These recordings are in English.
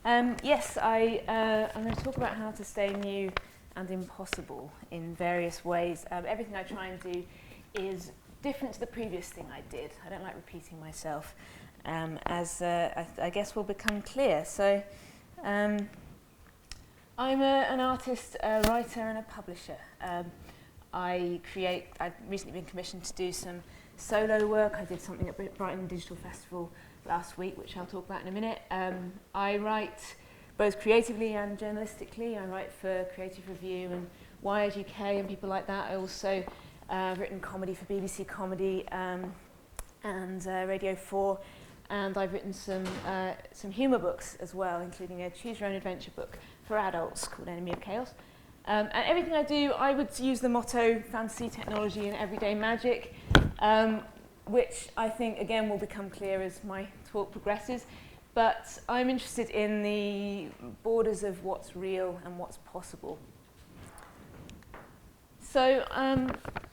Yes, I'm going to talk about how to stay new and impossible in various ways. Everything I try and do is different to the previous thing I did. I don't like repeating myself, as I guess will become clear. So I'm an artist, a writer and a publisher. I've recently been commissioned to do some solo work. I did something at Brighton Digital Festival last week, which I'll talk about in a minute. I write both creatively and journalistically. I write for Creative Review and Wired UK and people like that. I also written comedy for BBC Comedy and Radio 4, and I've written some humour books as well, including a choose your own adventure book for adults called Enemy of Chaos. And everything I do, I would use the motto fantasy, technology and everyday magic, which I think again will become clear as my talk progresses. But I'm interested in the borders of what's real and what's possible. So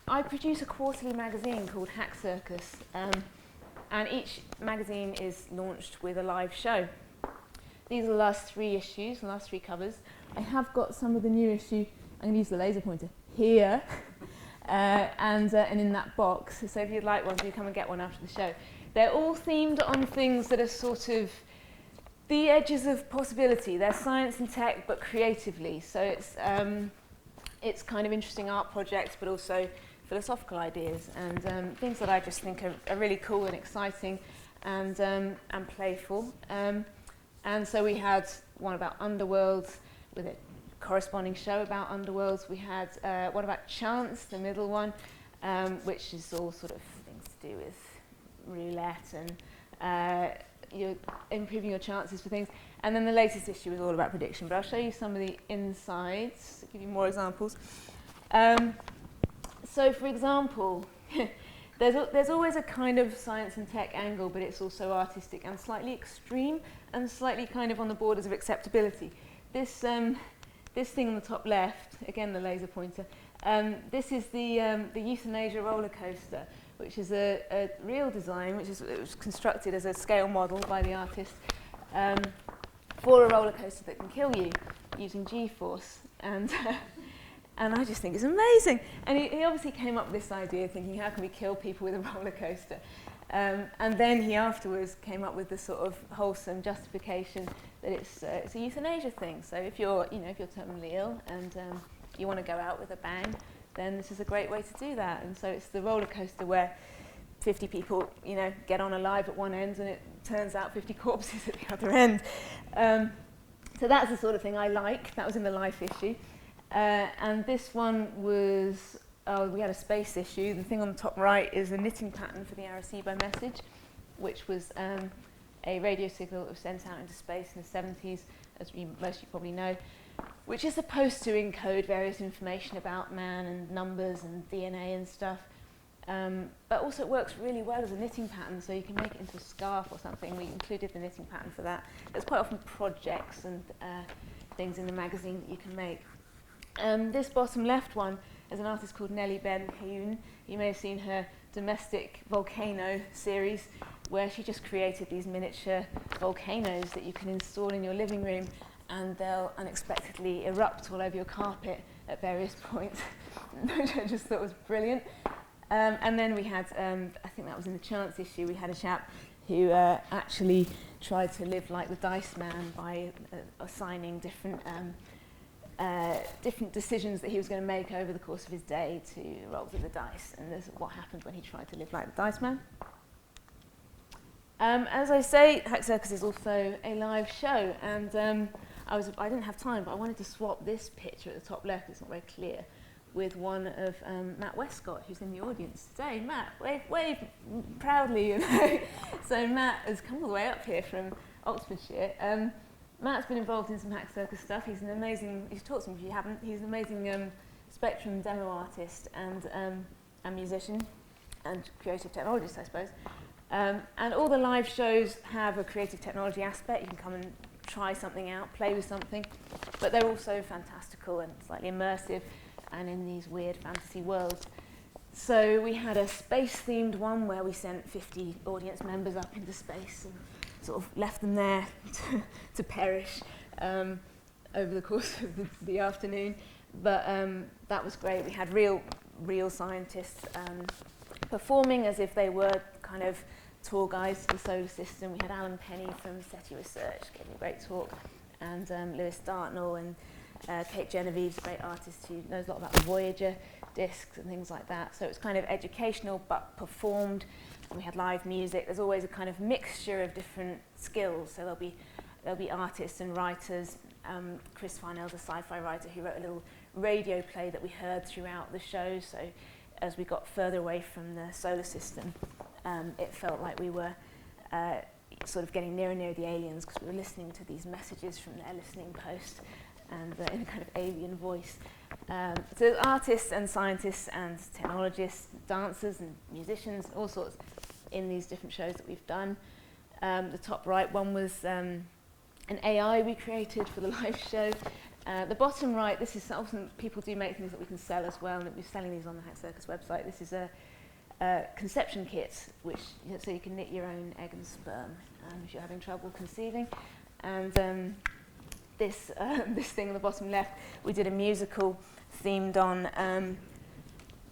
I produce a quarterly magazine called Hack Circus, and each magazine is launched with a live show. These are the last 3 issues, the last 3 covers. I have got some of the new issue. I'm going to use the laser pointer here, and in that box. So if you'd like one, do come and get one after the show. They're all themed on things that are sort of the edges of possibility. They're science and tech, but creatively. So it's kind of interesting art projects, but also philosophical ideas and things that I just think are really cool and exciting and playful. And so we had one about underworlds with a corresponding show about underworlds. We had one about chance, the middle one, which is all sort of things to do with roulette and you're improving your chances for things. And then the latest issue was all about prediction, but I'll show you some of the insides to give you more examples. So for example, there's always a kind of science and tech angle, but it's also artistic and slightly extreme and slightly kind of on the borders of acceptability. This thing on the top left, again the laser pointer, this is the euthanasia roller coaster, which is a real design, it was constructed as a scale model by the artist for a roller coaster that can kill you using G-force. And I just think it's amazing. And he obviously came up with this idea thinking, how can we kill people with a roller coaster? And then he afterwards came up with the sort of wholesome justification that it's a euthanasia thing. So if you're terminally ill and you want to go out with a bang, then this is a great way to do that. And so it's the roller coaster where 50 people, get on alive at one end, and it turns out 50 corpses at the other end. So that's the sort of thing I like. That was in the Life issue. And this one was, we had a space issue. The thing on the top right is a knitting pattern for the Arecibo message, which was a radio signal that was sent out into space in the 70s, as most of you probably know, which is supposed to encode various information about man and numbers and DNA and stuff. But also it works really well as a knitting pattern, so you can make it into a scarf or something. We included the knitting pattern for that. There's quite often projects and things in the magazine that you can make. This bottom left one is an artist called Nellie Ben Hoon. You may have seen her Domestic Volcano series, where she just created these miniature volcanoes that you can install in your living room, and they'll unexpectedly erupt all over your carpet at various points, which I just thought was brilliant. And then we had, I think that was in the Chance issue, we had a chap who actually tried to live like the Dice Man by assigning different decisions that he was going to make over the course of his day to rolls of the dice, and this is what happened when he tried to live like the Dice Man. As I say, Hack Circus is also a live show, and I didn't have time, but I wanted to swap this picture at the top left, it's not very clear, with one of Matt Wescott, who's in the audience today. Matt, wave proudly. So Matt has come all the way up here from Oxfordshire. Matt's been involved in some Hack Circus stuff. He's an amazing, you should talk to him if you haven't, he's an amazing spectrum demo artist and musician and creative technologist, I suppose. And all the live shows have a creative technology aspect. You can come and try something out, play with something, but they're also fantastical and slightly immersive and in these weird fantasy worlds. So we had a space-themed one where we sent 50 audience members up into space, sort of left them there to perish over the course of the afternoon. But that was great. We had real scientists performing as if they were kind of tour guides to the solar system. We had Alan Penny from SETI Research, gave me a great talk, and Lewis Dartnell and Kate Genevieve's a great artist who knows a lot about the Voyager discs and things like that. So it's kind of educational but performed, and we had live music. There's always a kind of mixture of different skills. So there'll be artists and writers. Chris Farnell's a sci-fi writer who wrote a little radio play that we heard throughout the show. So as we got further away from the solar system, it felt like we were sort of getting nearer and nearer the aliens, because we were listening to these messages from their listening post, and in a kind of alien voice. So there's artists and scientists and technologists, dancers and musicians, all sorts in these different shows that we've done. The top right one was an AI we created for the live show. The bottom right, this is often people do make things that we can sell as well, and we're selling these on the Hack Circus website. This is a conception kit, which so you can knit your own egg and sperm if you're having trouble conceiving. And this thing on the bottom left, we did a musical themed on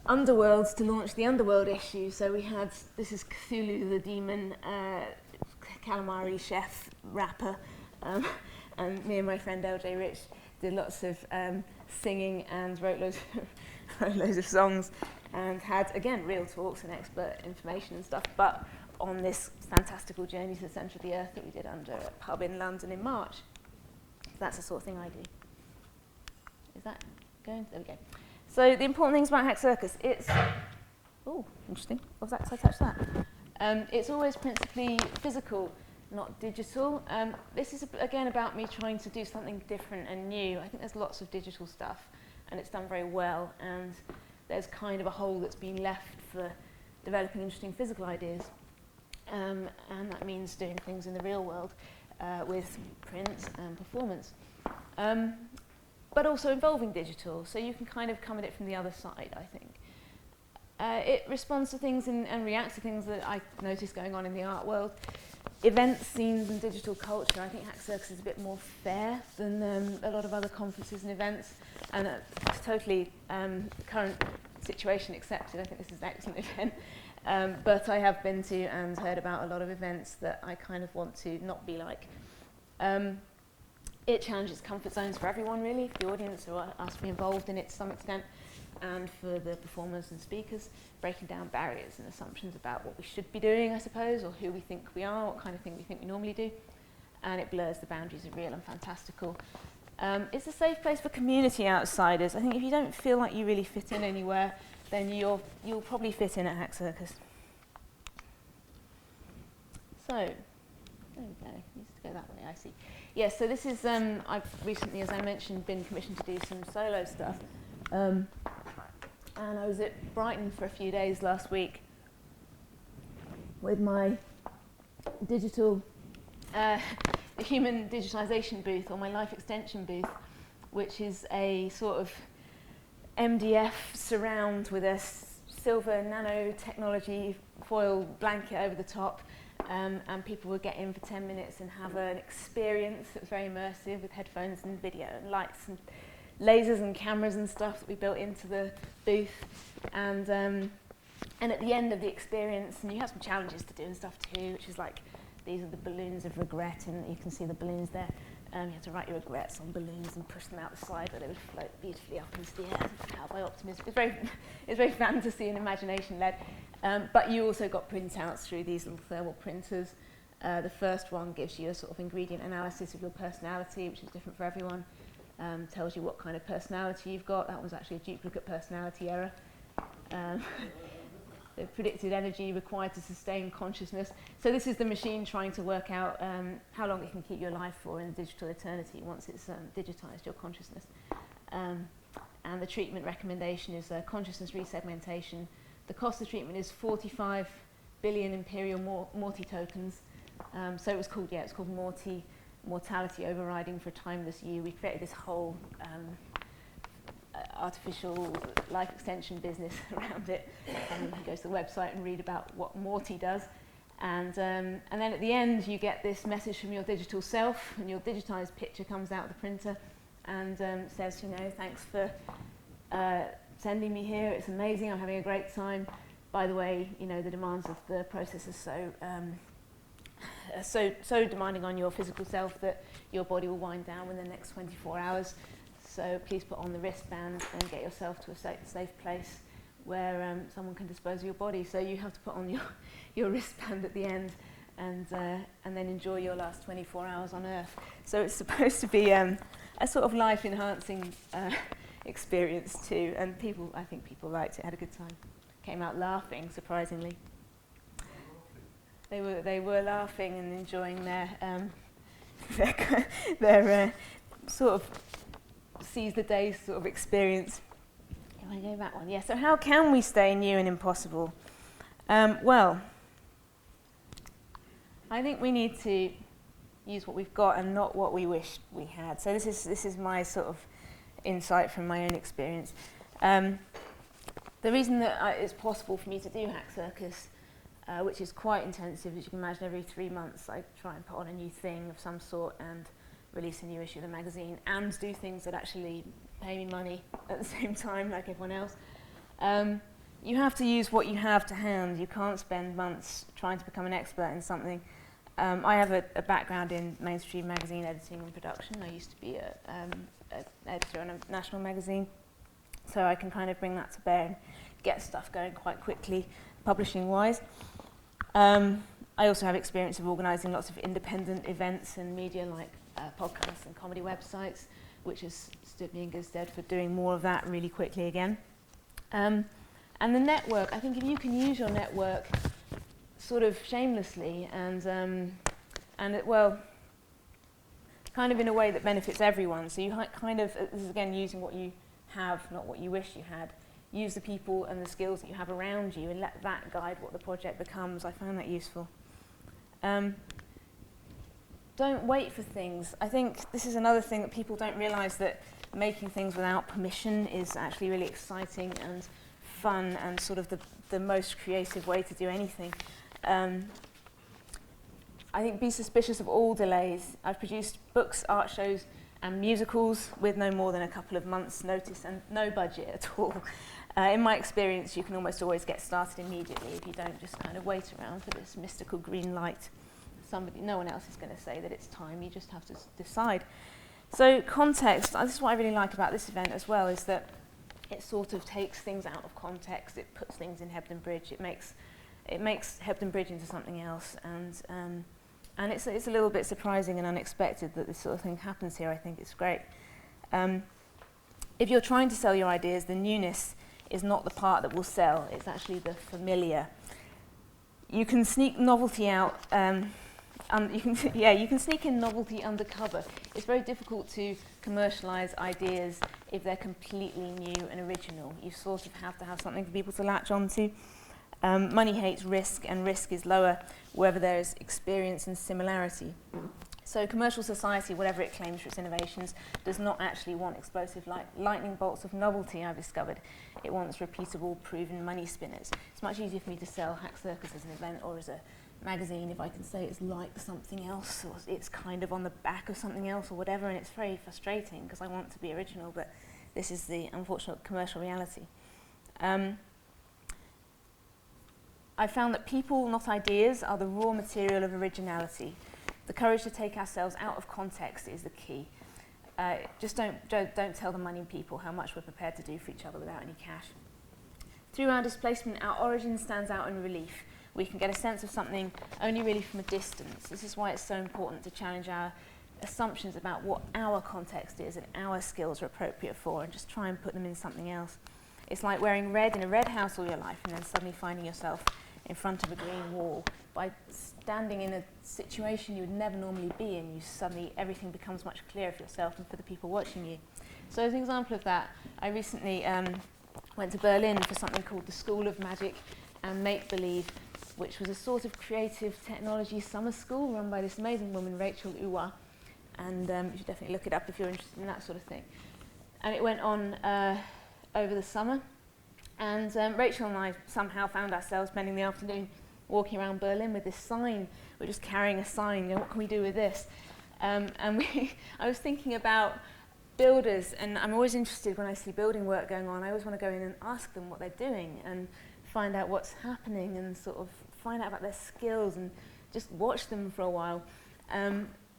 underworlds to launch the Underworld issue. So we had, this is Cthulhu the demon, calamari chef, rapper, and me and my friend LJ Rich did lots of singing and wrote loads of songs, and had, again, real talks and expert information and stuff, but on this fantastical journey to the centre of the earth that we did under a pub in London in March. That's the sort of thing I do. Is that going? There we go. So the important things about Hack Circus, it's, oh, interesting, what was that, so I touched that? It's always principally physical, not digital. This is, again, about me trying to do something different and new. I think there's lots of digital stuff, and it's done very well, and there's kind of a hole that's been left for developing interesting physical ideas. And that means doing things in the real world with print and performance. But also involving digital, so you can kind of come at it from the other side, I think. It responds to things and reacts to things that I notice going on in the art world. Event scenes and digital culture, I think Hack Circus is a bit more fair than a lot of other conferences and events, and it's totally current situation accepted. I think this is an excellent event. But I have been to and heard about a lot of events that I kind of want to not be like. It challenges comfort zones for everyone, really, for the audience or us to be involved in it to some extent, and for the performers and speakers, breaking down barriers and assumptions about what we should be doing, I suppose, or who we think we are, what kind of thing we think we normally do. And it blurs the boundaries of real and fantastical. It's a safe place for community outsiders. I think if you don't feel like you really fit in anywhere, then you'll probably fit in at Hack Circus. So, there we go. Needs to go that way, I see. Yes, so this is, I've recently, as I mentioned, been commissioned to do some solo stuff. And I was at Brighton for a few days last week with my digital, the human digitisation booth, or my life extension booth, which is a sort of MDF surround with a silver nanotechnology foil blanket over the top, and people would get in for 10 minutes and have an experience that was very immersive with headphones and video and lights and lasers and cameras and stuff that we built into the booth. And at the end of the experience, and you have some challenges to do and stuff too, which is like, these are the balloons of regret, and you can see the balloons there. You have to write your regrets on balloons and push them out the side, but they would float beautifully up into the air. Cowboy optimism. It's very fantasy and imagination-led. But you also got printouts through these little thermal printers. The first one gives you a sort of ingredient analysis of your personality, which is different for everyone. Tells you what kind of personality you've got. That was actually a duplicate personality error. The predicted energy required to sustain consciousness. So this is the machine trying to work out how long it can keep you alive for in digital eternity once it's digitized your consciousness. And the treatment recommendation is consciousness resegmentation. The cost of treatment is 45 billion imperial Morty tokens. So it was called Morty, mortality overriding for a timeless you. We created this whole artificial life extension business around it, and you can go to the website and read about what Morty does. And then at the end, you get this message from your digital self, and your digitized picture comes out of the printer and says, you know, thanks for sending me here. It's amazing. I'm having a great time. By the way, you know, the demands of the process are so demanding on your physical self that your body will wind down within the next 24 hours. So please put on the wristband and get yourself to a safe place where someone can dispose of your body. So you have to put on your wristband at the end and then enjoy your last 24 hours on Earth. So it's supposed to be a sort of life-enhancing experience too. And I think people liked it, had a good time. Came out laughing, surprisingly. They were laughing and enjoying their sort of seize the day sort of experience. If I go back one, yeah. So how can we stay new and impossible? Well, I think we need to use what we've got and not what we wish we had. So this is my sort of insight from my own experience. The reason that it's possible for me to do Hack Circus, which is quite intensive, as you can imagine, every 3 months I try and put on a new thing of some sort and release a new issue of the magazine and do things that actually pay me money at the same time, like everyone else. You have to use what you have to hand. You can't spend months trying to become an expert in something. I have a background in mainstream magazine editing and production. I used to be an editor on a national magazine, so I can kind of bring that to bear and get stuff going quite quickly, publishing-wise. I also have experience of organising lots of independent events and media like podcasts and comedy websites, which has stood me in good stead for doing more of that really quickly again. And the network, I think if you can use your network sort of shamelessly and kind of in a way that benefits everyone. So you kind of, this is again using what you have, not what you wish you had. Use the people and the skills that you have around you and let that guide what the project becomes. I found that useful. Don't wait for things. I think this is another thing that people don't realise, that making things without permission is actually really exciting and fun and sort of the most creative way to do anything. I think be suspicious of all delays. I've produced books, art shows and musicals with no more than a couple of months' notice and no budget at all. In my experience, you can almost always get started immediately if you don't just kind of wait around for this mystical green light. No one else is going to say that it's time, you just have to decide. So context, this is what I really like about this event as well, is that it sort of takes things out of context, it puts things in Hebden Bridge, it makes Hebden Bridge into something else, and it's a little bit surprising and unexpected that this sort of thing happens here. I think it's great. If you're trying to sell your ideas, the newness is not the part that will sell, it's actually the familiar. You can sneak novelty out, you can sneak in novelty undercover. It's very difficult to commercialise ideas if they're completely new and original. You sort of have to have something for people to latch onto. Money hates risk, and risk is lower wherever there is experience and similarity. So commercial society, whatever it claims for its innovations, does not actually want explosive lightning bolts of novelty, I've discovered. It wants repeatable, proven money spinners. It's much easier for me to sell Hack Circus as an event or as a magazine if I can say it's like something else, or it's kind of on the back of something else or whatever, and it's very frustrating because I want to be original, but this is the unfortunate commercial reality. I found that people, not ideas, are the raw material of originality. The courage to take ourselves out of context is the key. Just don't tell the money people how much we're prepared to do for each other without any cash. Through our displacement, our origin stands out in relief. We can get a sense of something only really from a distance. This is why it's so important to challenge our assumptions about what our context is and our skills are appropriate for, and just try and put them in something else. It's like wearing red in a red house all your life and then suddenly finding yourself in front of a green wall. By standing in a situation you would never normally be in, suddenly everything becomes much clearer for yourself and for the people watching you. So as an example of that, I recently went to Berlin for something called the School of Magic and Make-Believe, which was a sort of creative technology summer school run by this amazing woman, Rachel Uwa, and you should definitely look it up if you're interested in that sort of thing. And it went on over the summer, and Rachel and I somehow found ourselves spending the afternoon walking around Berlin with this sign. We're just carrying a sign, you know, what can we do with this? I was thinking about builders, and I'm always interested when I see building work going on. I always want to go in and ask them what they're doing and find out what's happening and sort of find out about their skills and just watch them for a while.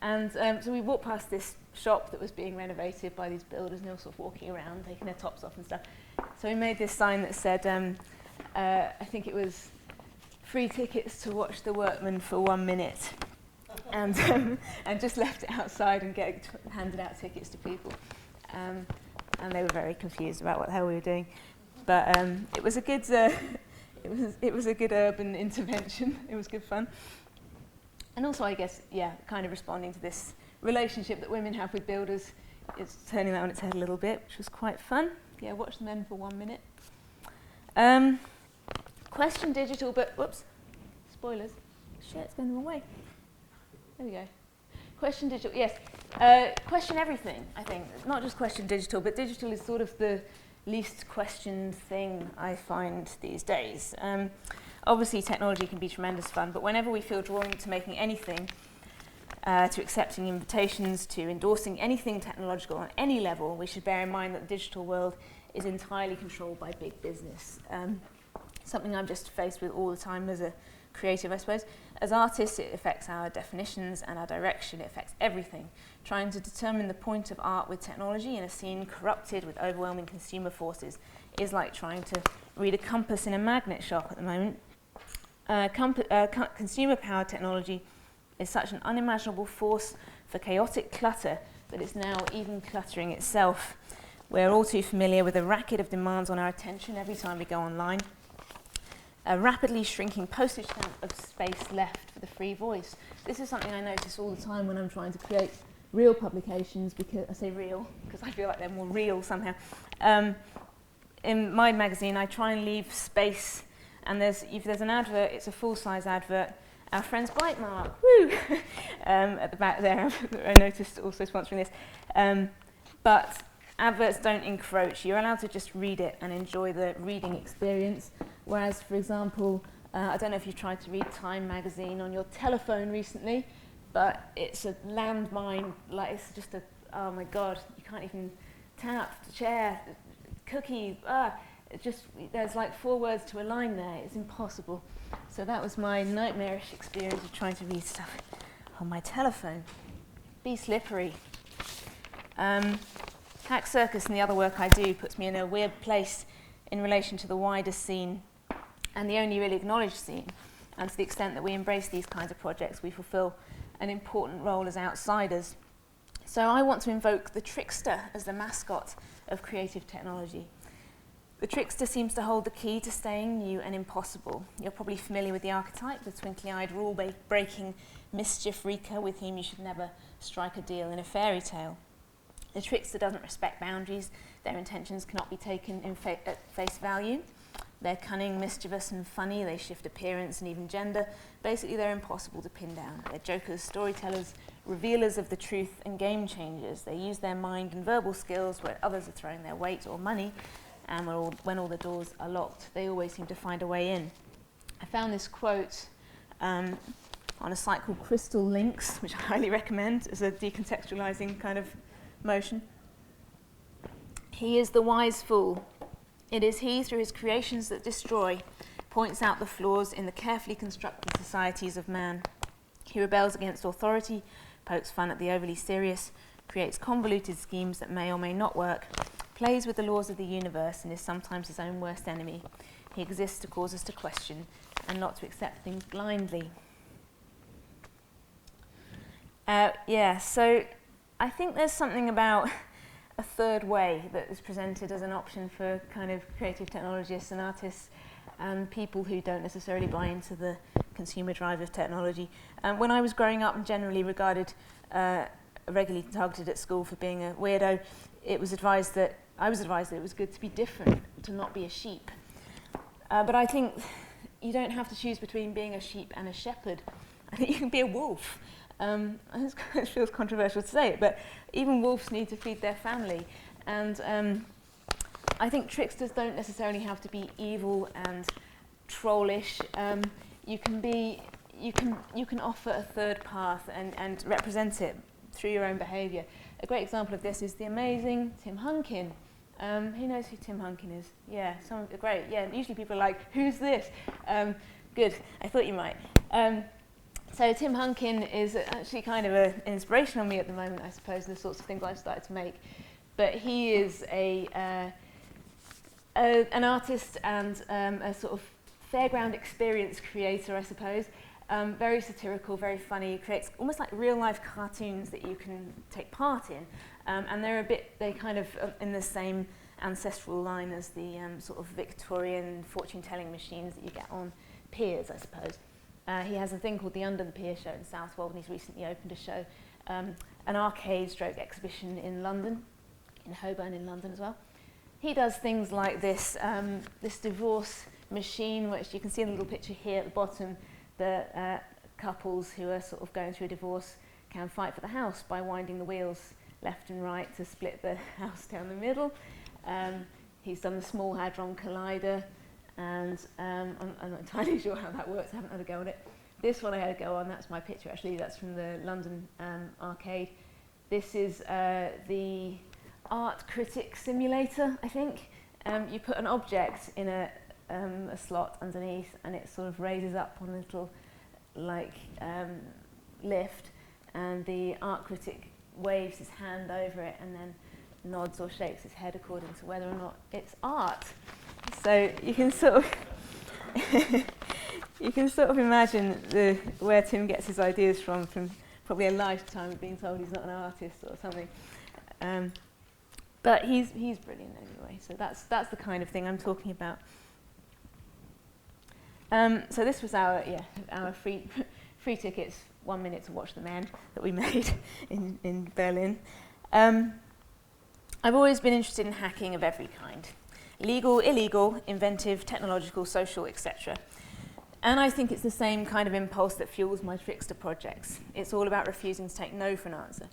So we walked past this shop that was being renovated by these builders, and they were sort of walking around, taking their tops off and stuff. So we made this sign that said, I think it was free tickets to watch the workmen for 1 minute. And just left it outside and handed out tickets to people. And they were very confused about what the hell we were doing. But it was a good it was a good urban intervention. It was good fun. And also, I guess, yeah, kind of responding to this relationship that women have with builders. It's turning that on its head a little bit, which was quite fun. Yeah, watch the men for 1 minute. Question digital, but whoops, spoilers. Shit, it's going the wrong way. There we go. Question digital, yes. Question everything, I think. Not just question digital, but digital is sort of the least questioned thing I find these days. Obviously, technology can be tremendous fun, but whenever we feel drawn to making anything, to accepting invitations, to endorsing anything technological on any level, we should bear in mind that the digital world is entirely controlled by big business. Something I'm just faced with all the time as a creative, I suppose. As artists, it affects our definitions and our direction. It affects everything. Trying to determine the point of art with technology in a scene corrupted with overwhelming consumer forces is like trying to read a compass in a magnet shop at the moment. Consumer-powered technology is such an unimaginable force for chaotic clutter that it's now even cluttering itself. We're all too familiar with the racket of demands on our attention every time we go online. A rapidly shrinking postage stamp of space left for the free voice. This is something I notice all the time when I'm trying to create real publications, because I say real because I feel like they're more real somehow. In my magazine, I try and leave space, and if there's an advert, it's a full-size advert. Our friends Bite Mark, woo! At the back there, I noticed also sponsoring this. But adverts don't encroach. You're allowed to just read it and enjoy the reading experience. Whereas, for example, I don't know if you've tried to read Time magazine on your telephone recently, but it's a landmine, like it's just oh my God, you can't even tap, share, cookie, there's like 4 words to a line there, it's impossible. So that was my nightmarish experience of trying to read stuff on my telephone. Be slippery. Hack Circus and the other work I do puts me in a weird place in relation to the wider scene and the only really acknowledged scene. And to the extent that we embrace these kinds of projects, we fulfill an important role as outsiders. So I want to invoke the Trickster as the mascot of creative technology. The Trickster seems to hold the key to staying new and impossible. You're probably familiar with the archetype, the twinkly-eyed, rule-breaking mischief wreaker with whom you should never strike a deal in a fairy tale. The Trickster doesn't respect boundaries. Their intentions cannot be taken at face value. They're cunning, mischievous, and funny. They shift appearance and even gender. Basically, they're impossible to pin down. They're jokers, storytellers, revealers of the truth, and game changers. They use their mind and verbal skills where others are throwing their weight or money, and when all the doors are locked, they always seem to find a way in. I found this quote on a site called Crystal Links, which I highly recommend as a decontextualizing kind of motion. He is the wise fool. It is he, through his creations that destroy, points out the flaws in the carefully constructed societies of man. He rebels against authority, pokes fun at the overly serious, creates convoluted schemes that may or may not work, plays with the laws of the universe, and is sometimes his own worst enemy. He exists to cause us to question and not to accept things blindly. So I think there's something about a third way that is presented as an option for kind of creative technologists and artists and people who don't necessarily buy into the consumer drive of technology. When I was growing up and generally regarded, regularly targeted at school for being a weirdo, I was advised that it was good to be different, to not be a sheep. But I think you don't have to choose between being a sheep and a shepherd. I think you can be a wolf. It feels controversial to say it, but even wolves need to feed their family. And I think tricksters don't necessarily have to be evil and trollish. you can offer a third path and represent it through your own behaviour. A great example of this is the amazing Tim Hunkin. Who knows who Tim Hunkin is? Yeah, great. Yeah, usually people are like, who's this? Good, I thought you might. So Tim Hunkin is actually kind of an inspiration on me at the moment, I suppose, the sorts of things I've started to make. But he is an artist and a sort of fairground experience creator, I suppose. Very satirical, very funny. He creates almost like real-life cartoons that you can take part in. And they kind of in the same ancestral line as the sort of Victorian fortune-telling machines that you get on piers, I suppose. He has a thing called the Under the Pier show in Southwold, and he's recently opened a show, an arcade stroke exhibition in London, in Holborn in London as well. He does things like this, this divorce machine, which you can see in the little picture here at the bottom. The couples who are sort of going through a divorce can fight for the house by winding the wheels left and right to split the house down the middle. He's done the Small Hadron Collider, and I'm not entirely sure how that works. I haven't had a go on it. This one I had a go on. That's my picture, actually. That's from the London arcade. This is the art critic simulator, I think. You put an object in a slot underneath, and it sort of raises up on a little lift, and the art critic waves his hand over it and then nods or shakes his head according to whether or not it's art. So you can sort of imagine where Tim gets his ideas from probably a lifetime of being told he's not an artist or something. But he's brilliant anyway. So that's the kind of thing I'm talking about. So this was our free tickets, 1 minute to watch the men that we made in Berlin. I've always been interested in hacking of every kind. Legal, illegal, inventive, technological, social, etc. And I think it's the same kind of impulse that fuels my Trickster projects. It's all about refusing to take no for an answer.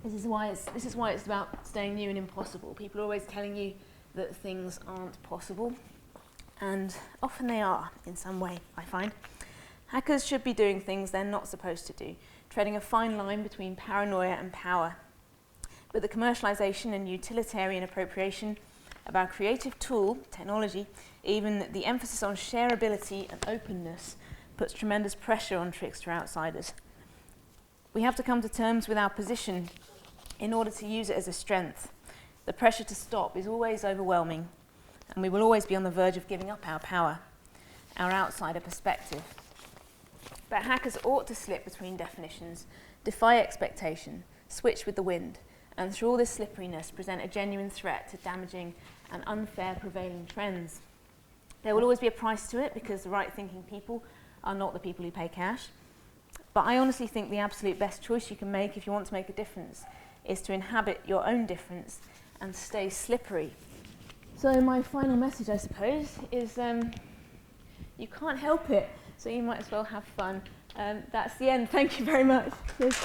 This is why it's about staying new and impossible. People are always telling you that things aren't possible, and often they are in some way, I find. Hackers should be doing things they're not supposed to do, treading a fine line between paranoia and power. But the commercialization and utilitarian appropriation of our creative tool, technology, even the emphasis on shareability and openness, puts tremendous pressure on Trickster outsiders. We have to come to terms with our position in order to use it as a strength. The pressure to stop is always overwhelming, and we will always be on the verge of giving up our power, our outsider perspective. But hackers ought to slip between definitions, defy expectation, switch with the wind, and through all this slipperiness present a genuine threat to damaging and unfair prevailing trends. There will always be a price to it because the right-thinking people are not the people who pay cash. But I honestly think the absolute best choice you can make if you want to make a difference is to inhabit your own difference and stay slippery. So my final message, I suppose, is you can't help it, so you might as well have fun. That's the end. Thank you very much. Cheers.